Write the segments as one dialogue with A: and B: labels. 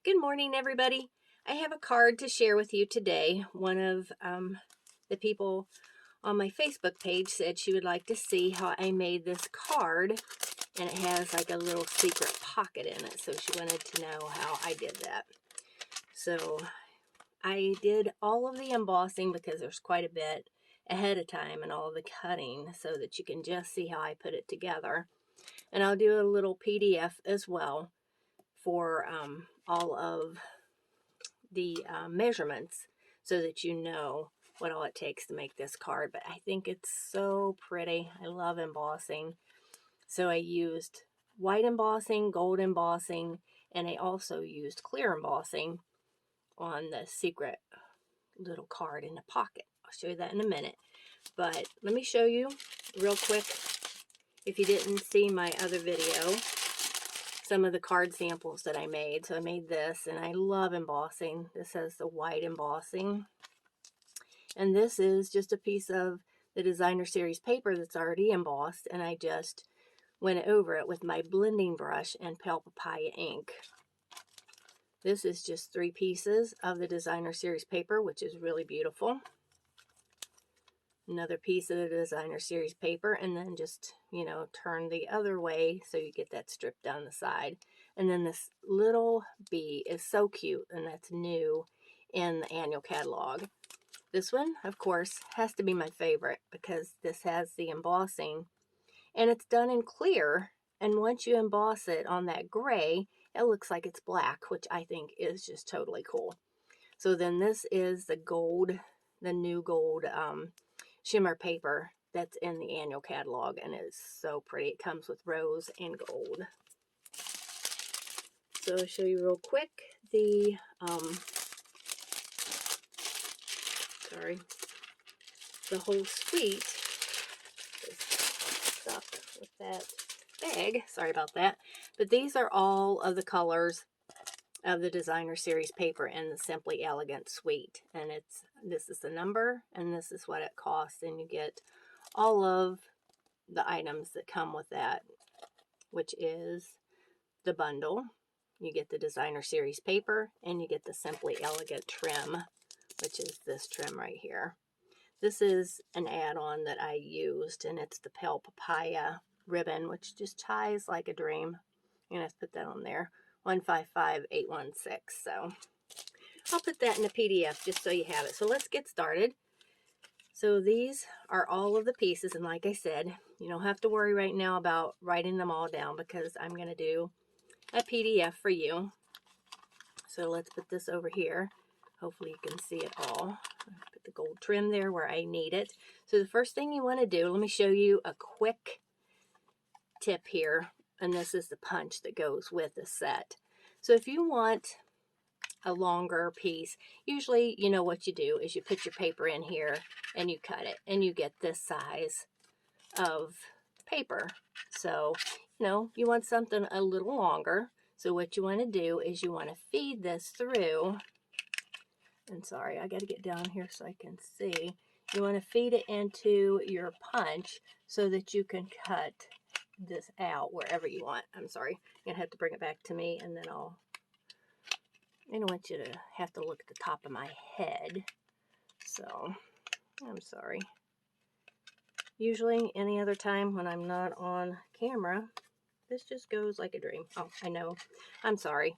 A: Good morning, everybody. I have a card to share with you today. One of the people on my Facebook page said she would like to see how I made this card, and it has like a little secret pocket in it, so she wanted to know how I did that. So I did all of the embossing because there's quite a bit ahead of time and all of the cutting so that you can just see how I put it together. And I'll do a little PDF as well for all of the measurements so that you know what all it takes to make this card. But I think it's so pretty. I love embossing. So I used white embossing, gold embossing, and I also used clear embossing on the secret little card in the pocket. I'll show you that in a minute. But let me show you real quick, if you didn't see my other video, some of the card samples that I made. So I made this, and I love embossing. This has the white embossing. And this is just a piece of the designer series paper that's already embossed, and I just went over it with my blending brush and Pale Papaya ink. This is just 3 pieces of the designer series paper, which is really beautiful. Another piece of the designer series paper, and then just, turn the other way so you get that strip down the side. And then this little bee is so cute, and that's new in the annual catalog. This one, of course, has to be my favorite because this has the embossing, and it's done in clear, and once you emboss it on that gray, it looks like it's black, which I think is just totally cool. So then this is the gold, the new gold shimmer paper that's in the annual catalog, and it's so pretty. It comes with rose and gold. So I'll show you real quick the the whole suite is stuck with that bag. Sorry about that. But these are all of the colors of the designer series paper in the Simply Elegant suite, and this is the number, and this is what it costs, and you get all of the items that come with that, which is the bundle. You get the designer series paper, and you get the Simply Elegant trim, which is this trim right here. This is an add-on that I used, and it's the Pale Papaya ribbon, which just ties like a dream. I'm going to put that on there, 155816. So I'll put that in a PDF just so you have it. So let's get started. So these are all of the pieces, and like I said, you don't have to worry right now about writing them all down because I'm going to do a PDF for you. So let's put this over here. Hopefully you can see it all. Put the gold trim there where I need it. So the first thing you want to do, let me show you a quick tip here, and this is the punch that goes with the set. So if you want a longer piece, usually you know what you do is you put your paper in here and you cut it, and you get this size of paper. So you want something a little longer. So what you want to do is you want to feed this through, and sorry, I got to get down here so I can see. You want to feed it into your punch so that you can cut this out wherever you want. I'm sorry, you're gonna have to bring it back to me, and then I don't want you to have to look at the top of my head. So I'm sorry. Usually any other time when I'm not on camera, this just goes like a dream. Oh, I know. I'm sorry.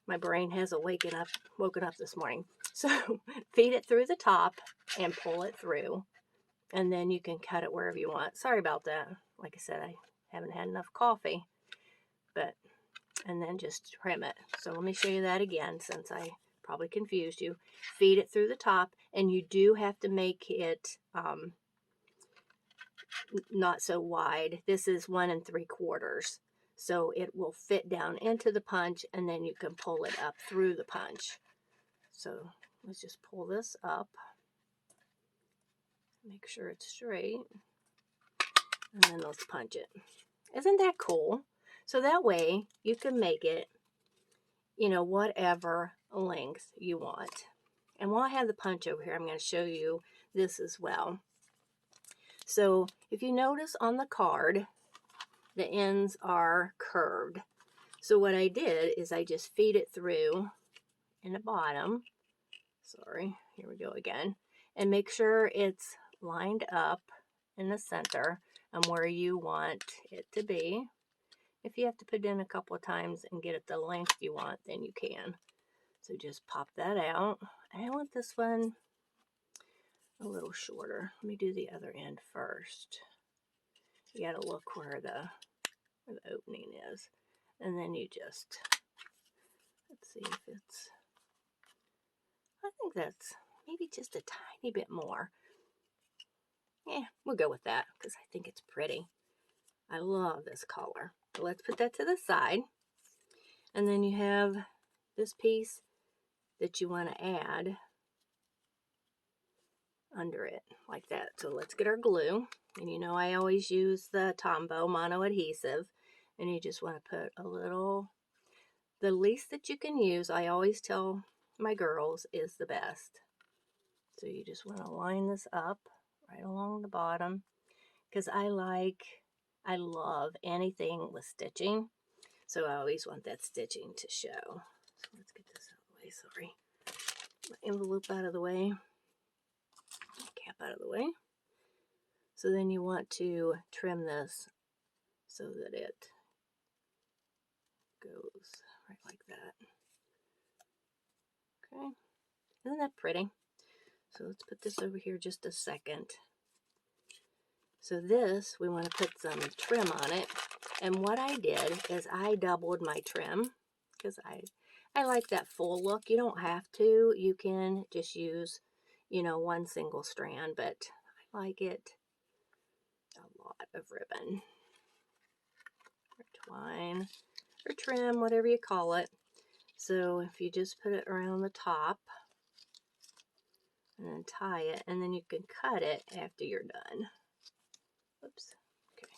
A: My brain hasn't woken up this morning. So feed it through the top and pull it through, and then you can cut it wherever you want. Sorry about that. Like I said, I haven't had enough coffee, and then just trim it. So let me show you that again, since I probably confused you. Feed it through the top, and you do have to make it not so wide. This is 1 3/4, so it will fit down into the punch, and then you can pull it up through the punch. So let's just pull this up, make sure it's straight, and then let's punch it. Isn't that cool? So that way you can make it, whatever length you want. And while I have the punch over here, I'm going to show you this as well. So if you notice on the card, the ends are curved. So what I did is I just feed it through in the bottom. Sorry, here we go again. And make sure it's lined up in the center and where you want it to be. If you have to put it in a couple of times and get it the length you want, then you can. So just pop that out. And I want this one a little shorter. Let me do the other end first. You gotta look where the opening is. And then you just, let's see if it's, I think that's maybe just a tiny bit more. Yeah, we'll go with that because I think it's pretty. I love this color. So let's put that to the side. And then you have this piece that you want to add under it like that. So let's get our glue. And you know I always use the Tombow mono adhesive. And you just want to put a little, the least that you can use, I always tell my girls, is the best. So you just want to line this up right along the bottom. Because I love anything with stitching. So I always want that stitching to show. So let's get this out of the way, sorry. My envelope out of the way. Cap out of the way. So then you want to trim this so that it goes right like that. Okay, isn't that pretty? So let's put this over here just a second. So this, we want to put some trim on it. And what I did is I doubled my trim because I like that full look. You don't have to. You can just use, you know, one single strand, but I like it a lot of ribbon. Or twine or trim, whatever you call it. So if you just put it around the top and then tie it, and then you can cut it after you're done. Oops. Okay.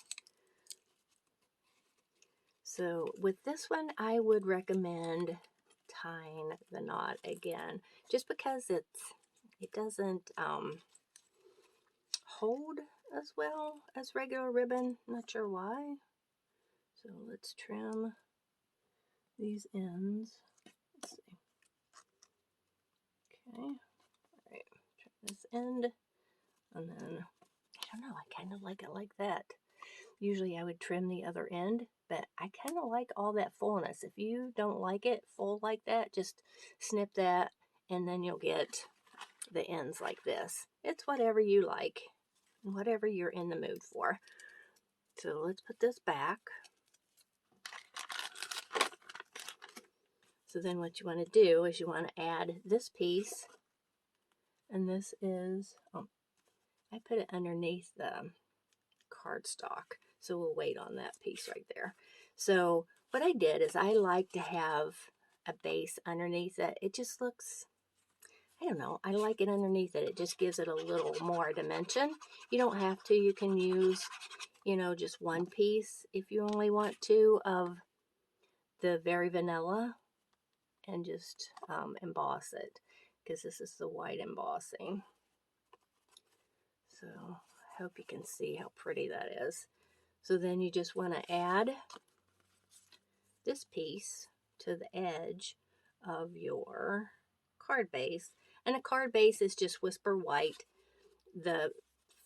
A: So with this one, I would recommend tying the knot again, just because it doesn't hold as well as regular ribbon. Not sure why. So let's trim these ends. Let's see. Okay. All right. Trim this end, and then I don't know. I kind of like it like that. Usually I would trim the other end, but I kind of like all that fullness. If you don't like it full like that, just snip that and then you'll get the ends like this. It's whatever you like, whatever you're in the mood for. So let's put this back. So then what you want to do is you want to add this piece, and this is, oh, I put it underneath the cardstock. So we'll wait on that piece right there. So what I did is I like to have a base underneath it. It just looks, I don't know, I like it underneath it. It just gives it a little more dimension. You don't have to. You can use, you know, just one piece if you only want to of the Very Vanilla and just emboss it, because this is the white embossing. So I hope you can see how pretty that is. So then you just want to add this piece to the edge of your card base. And a card base is just Whisper White, the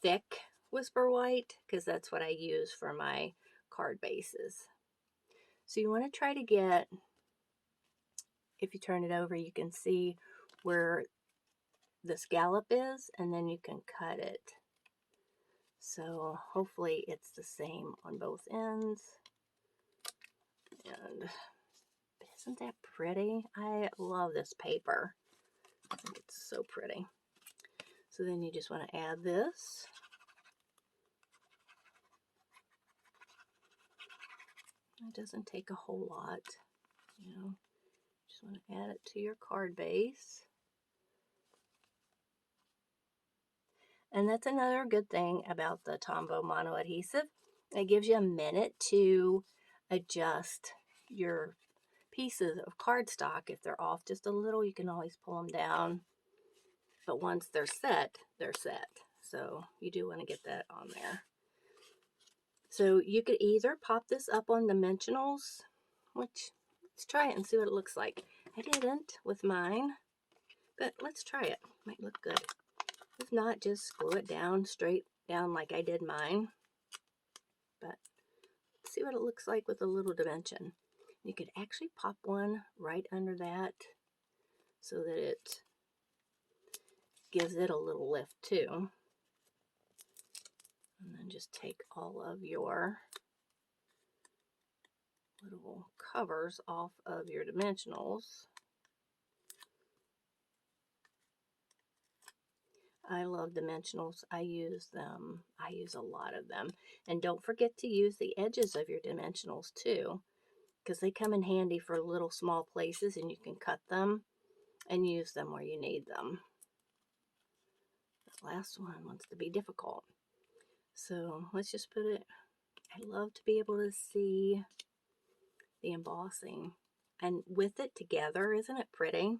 A: thick Whisper White, because that's what I use for my card bases. So you want to try to get, if you turn it over, you can see where the scallop is, and then you can cut it. So hopefully it's the same on both ends. And isn't that pretty? I love this paper. I think it's so pretty. So then you just want to add this. It doesn't take a whole lot, you know. Just want to add it to your card base. And that's another good thing about the Tombow mono adhesive. It gives you a minute to adjust your pieces of cardstock. If they're off just a little, you can always pull them down. But once they're set, they're set. So you do want to get that on there. So you could either pop this up on dimensionals which let's try it and see what it looks like. I didn't with mine, but let's try it. Might look good. If not, just glue it down, straight down like I did mine. But let's see what it looks like with a little dimension. You could actually pop one right under that so that it gives it a little lift too. And then just take all of your little covers off of your dimensionals. I love dimensionals. I use them. I use a lot of them. And don't forget to use the edges of your dimensionals too, because they come in handy for little small places and you can cut them and use them where you need them. The last one wants to be difficult. So let's just put it, I love to be able to see the embossing and with it together. Isn't it pretty?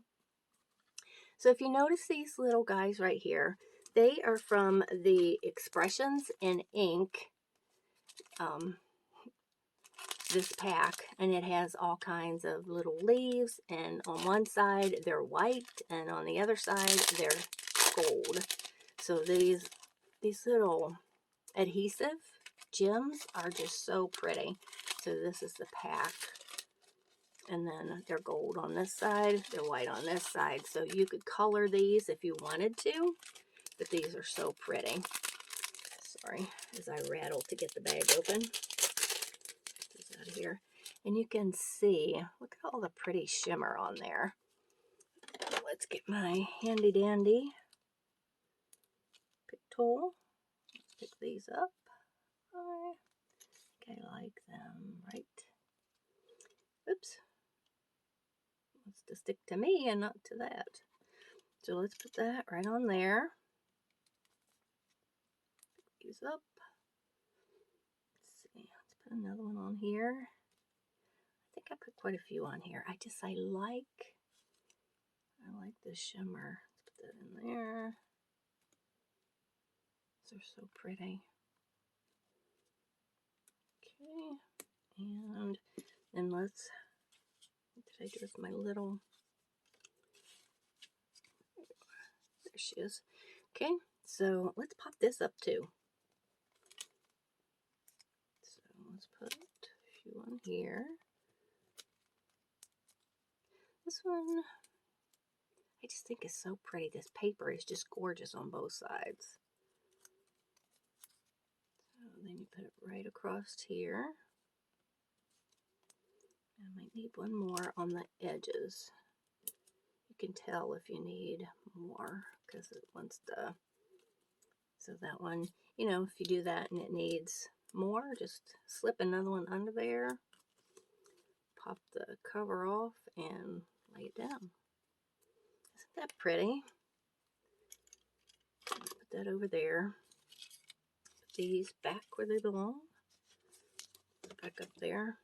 A: So if you notice these little guys right here, they are from the Expressions in Ink, this pack, and it has all kinds of little leaves, and on one side they're white and on the other side they're gold. So these little adhesive gems are just so pretty. So this is the pack, and then they're gold on this side, they're white on this side. So you could color these if you wanted to, but these are so pretty. Sorry, as I rattle to get the bag open. These out of here. And you can see, look at all the pretty shimmer on there. Let's get my handy dandy pick tool. Pick these up. I think I like them, right? Oops. Wants to stick to me and not to that. So let's put that right on there. Pick these up. Let's see. Let's put another one on here. I think I put quite a few on here. I like the shimmer. Let's put that in there. These are so pretty. Okay. And then let's, what did I do with my little, there she is. Okay, so let's pop this up too. So let's put a few on here. This one, I just think is so pretty. This paper is just gorgeous on both sides. So then you put it right across here. I might need one more on the edges. You can tell if you need more because it wants to, so that one, you know, if you do that and it needs more, just slip another one under there, pop the cover off and lay it down. Isn't that pretty? Put that over there. Put these back where they belong. Back up there.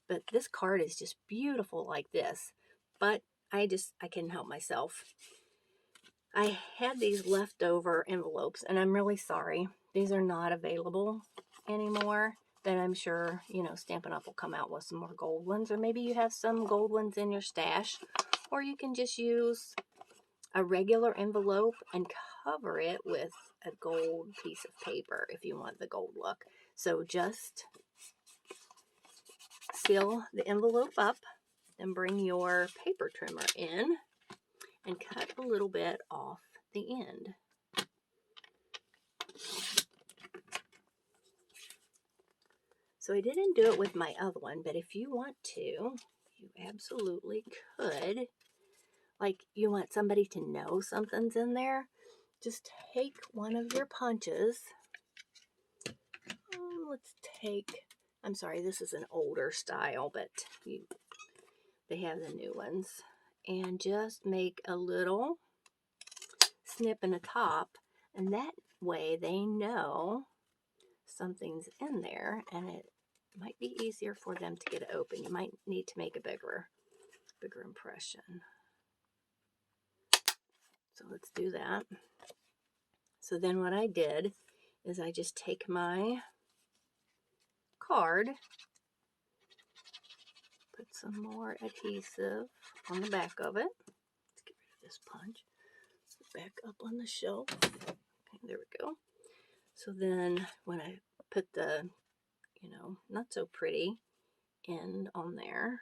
A: But this card is just beautiful like this. But I couldn't help myself. I had these leftover envelopes, and I'm really sorry. These are not available anymore. But I'm sure, you know, Stampin' Up! Will come out with some more gold ones. Or maybe you have some gold ones in your stash. Or you can just use a regular envelope and cover it with a gold piece of paper if you want the gold look. So just seal the envelope up, then bring your paper trimmer in and cut a little bit off the end. So I didn't do it with my other one, but if you want to, you absolutely could. Like you want somebody to know something's in there, just take one of your punches. Let's take, I'm sorry, this is an older style, but they have the new ones. And just make a little snip in the top, and that way they know something's in there, and it might be easier for them to get it open. You might need to make a bigger impression. So let's do that. So then what I did is I just take my card some more adhesive on the back of it. Let's get rid of this punch. Back up on the shelf. Okay, there we go. So then when I put the, not so pretty end on there,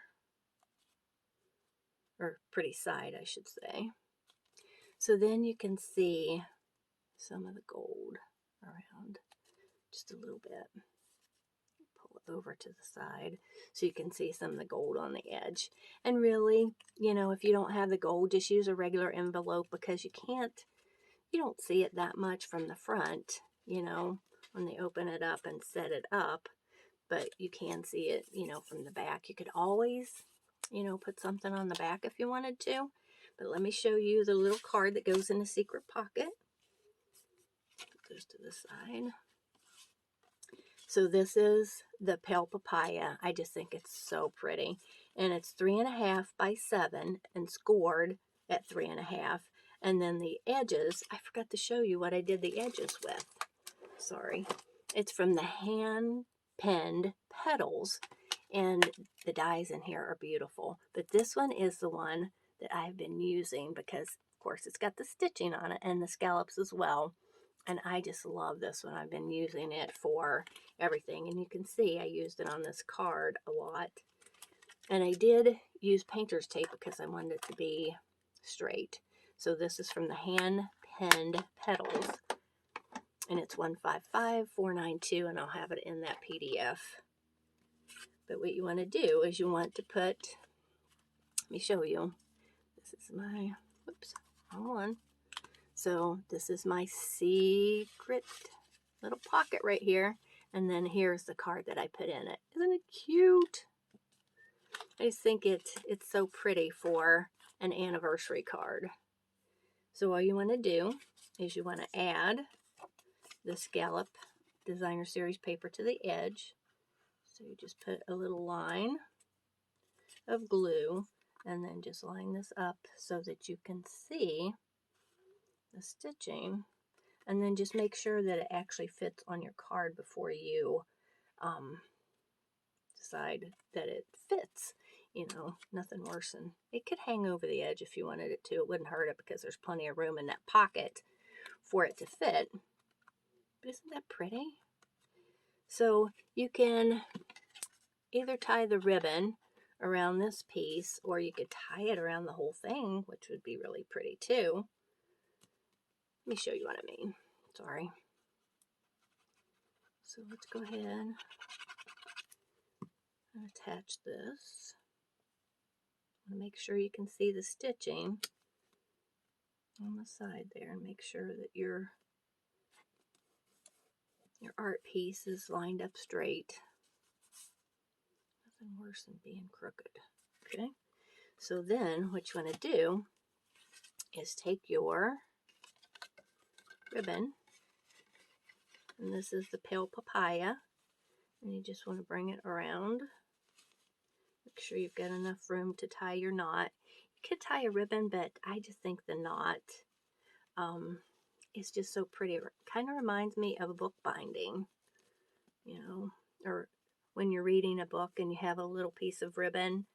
A: or pretty side, I should say. So then you can see some of the gold around just a little bit. Pull it over to the side so you can see some of the gold on the edge. And really, if you don't have the gold, just use a regular envelope, because you don't see it that much from the front, when they open it up and set it up, but you can see it, from the back. You could always, put something on the back if you wanted to, but let me show you the little card that goes in the secret pocket. Put those to the side. So this is the Pale Papaya. I just think it's so pretty. And it's 3.5 by 7 and scored at 3.5. And then the edges, I forgot to show you what I did the edges with. Sorry. It's from the hand penned petals. And the dies in here are beautiful. But this one is the one that I've been using because, of course, it's got the stitching on it and the scallops as well. And I just love this one. I've been using it for everything. And you can see I used it on this card a lot. And I did use painter's tape because I wanted it to be straight. So this is from the hand penned petals. And it's 155492, and I'll have it in that PDF. But what you want to do is you want to put, let me show you. This is my, whoops, wrong one. So this is my secret little pocket right here. And then here's the card that I put in it. Isn't it cute? I just think it's so pretty for an anniversary card. So all you want to do is you want to add the scallop designer series paper to the edge. So you just put a little line of glue and then just line this up so that you can see the stitching, and then just make sure that it actually fits on your card before you decide that it fits. Nothing worse than it could hang over the edge if you wanted it to. It wouldn't hurt it because there's plenty of room in that pocket for it to fit. But isn't that pretty? So you can either tie the ribbon around this piece, or you could tie it around the whole thing, which would be really pretty too. Let me show you what I mean. Sorry. So let's go ahead and attach this. Make sure you can see the stitching on the side there, and make sure that your art piece is lined up straight. Nothing worse than being crooked. Okay, so then what you want to do is take your ribbon, and this is the Pale Papaya, and you just want to bring it around. Make sure you've got enough room to tie your knot. You could tie a ribbon, but I just think the knot is just so pretty. It kind of reminds me of a book binding, or when you're reading a book and you have a little piece of ribbon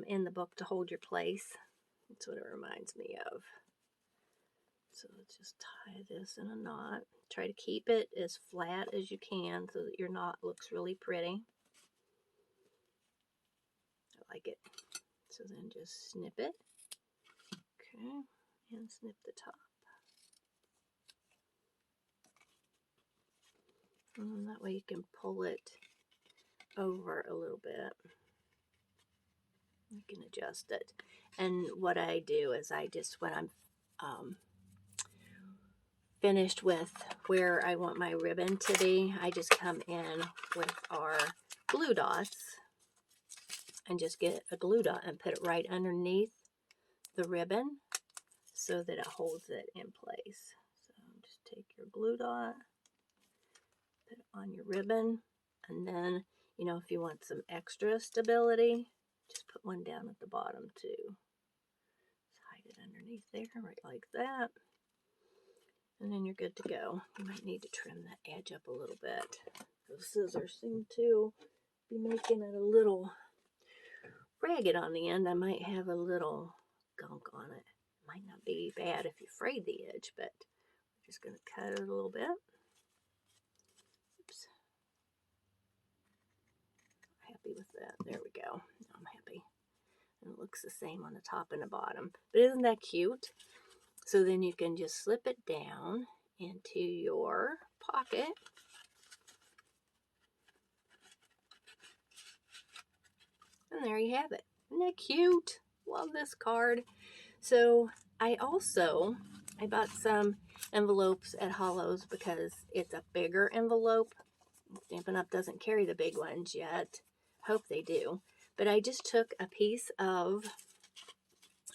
A: in the book to hold your place. That's what it reminds me of. So let's just tie this in a knot. Try to keep it as flat as you can so that your knot looks really pretty. I like it. So then just snip it. Okay, and snip the top. And that way you can pull it over a little bit. You can adjust it. And what I do is when I'm finished with where I want my ribbon to be, I just come in with our glue dots and just get a glue dot and put it right underneath the ribbon so that it holds it in place. So just take your glue dot, put it on your ribbon, and then, if you want some extra stability, just put one down at the bottom too. Just hide it underneath there, right like that. And then you're good to go. You might need to trim the edge up a little bit. Those scissors seem to be making it a little ragged on the end, I might have a little gunk on it. Might not be bad if you frayed the edge, but I'm just going to cut it a little bit. Oops. Happy with that. There we go. I'm happy. And it looks the same on the top and the bottom. But isn't that cute? So then you can just slip it down into your pocket. And there you have it. Isn't that cute? Love this card. So I bought some envelopes at Hollow's because it's a bigger envelope. Stampin' Up! Doesn't carry the big ones yet. Hope they do. But I just took a piece of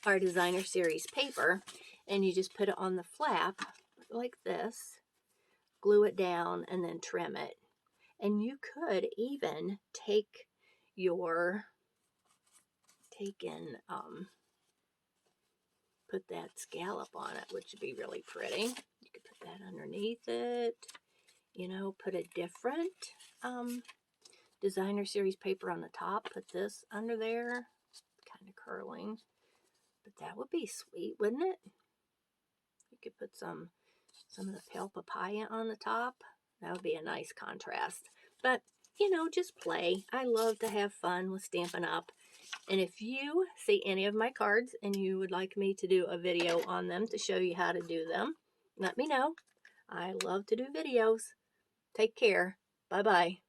A: our designer series paper and you just put it on the flap like this, glue it down, and then trim it. And you could even put that scallop on it, which would be really pretty. You could put that underneath it, you know, put a different designer series paper on the top, put this under there, kind of curling, but that would be sweet, wouldn't it? You could put some of the pale papaya on the top. That would be a nice contrast. But, you know, just play. I love to have fun with Stampin' Up! And if you see any of my cards and you would like me to do a video on them to show you how to do them, let me know. I love to do videos. Take care. Bye-bye.